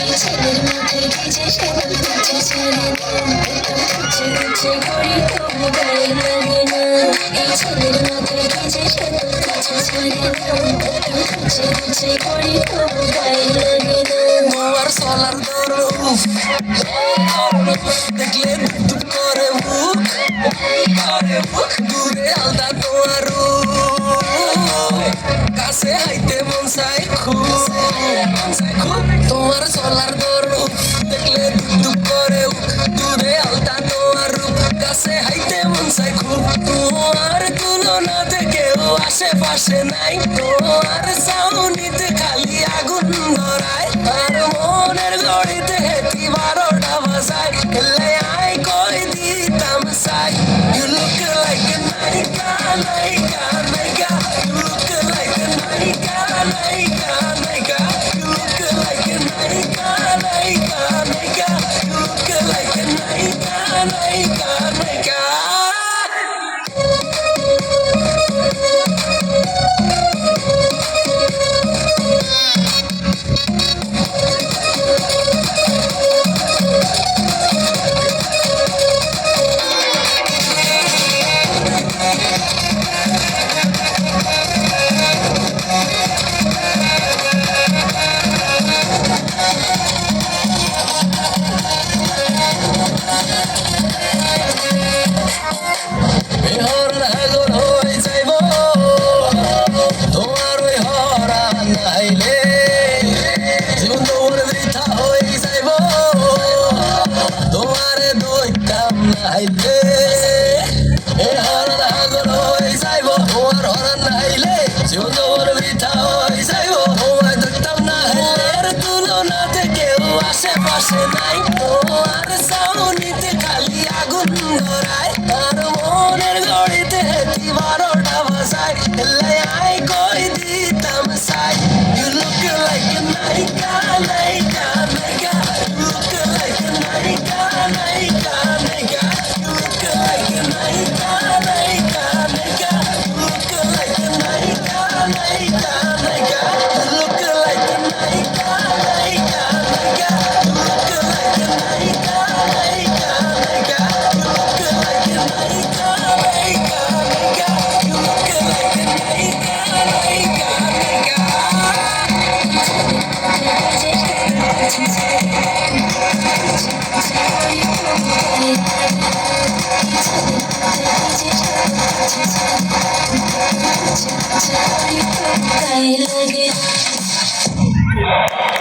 এই ছেলের মাথায় কি যে সাদা কুচি ছাড়ে না, কুচি কুচি করি তবু গায়ে লাগে না। এই ছেলের মাথায় কি যে সাদা কুচি ছাড়ে না, কুচি কুচি করি তবু গায়ে লাগে না। তোমার চলার দরুন দেখলে দুপ করে মুখ দূরে আলদা তোমার কাছে হাইতে মন চাই খুব। তোমার চলার দরুন দেখলে দুপ করে দূরে আলদা তোমার কাছে হাইতে মন চাই খুব। তোমার তুলনা থেকেও আশেপাশে নাই, তোমার চাউনিতে খালি আগুন ধরায়, আর মনের গড়িতে হেঁটি 12টা বাজায়। এলে আই কই দিতাম চাই, you look like a নায়িকা নায়িকা নায়িকা, you look like a নায়িকা নায়িকা নায়িকা, you look like a নায়িকা নায়িকা নায়িকা, you look like a নায়িকা নায়িকা নায়িকা। আশেপাশে নাই, তোমার চাউনিতে খালি আগুন ধরায়, আর মনের গড়িতে হেঁটি 12টা বাজায়। এলে আই কই দিতাম চাই, you look like a নায়িকা নায়িকা নায়িকা, you look like a নায়িকা নায়িকা নায়িকা, you look like a নায়িকা নায়িকা নায়িকা, you look like a নায়িকা নায়িকা নায়িকা, you look like a নায়িকা নায়িকা নায়িকা, you look like a নায়িকা নায়িকা নায়িকা, you look like a নায়িকা নায়িকা নায়িকা, you look like a নায়িকা নায়িকা নায়িকা। গায়ে লাগে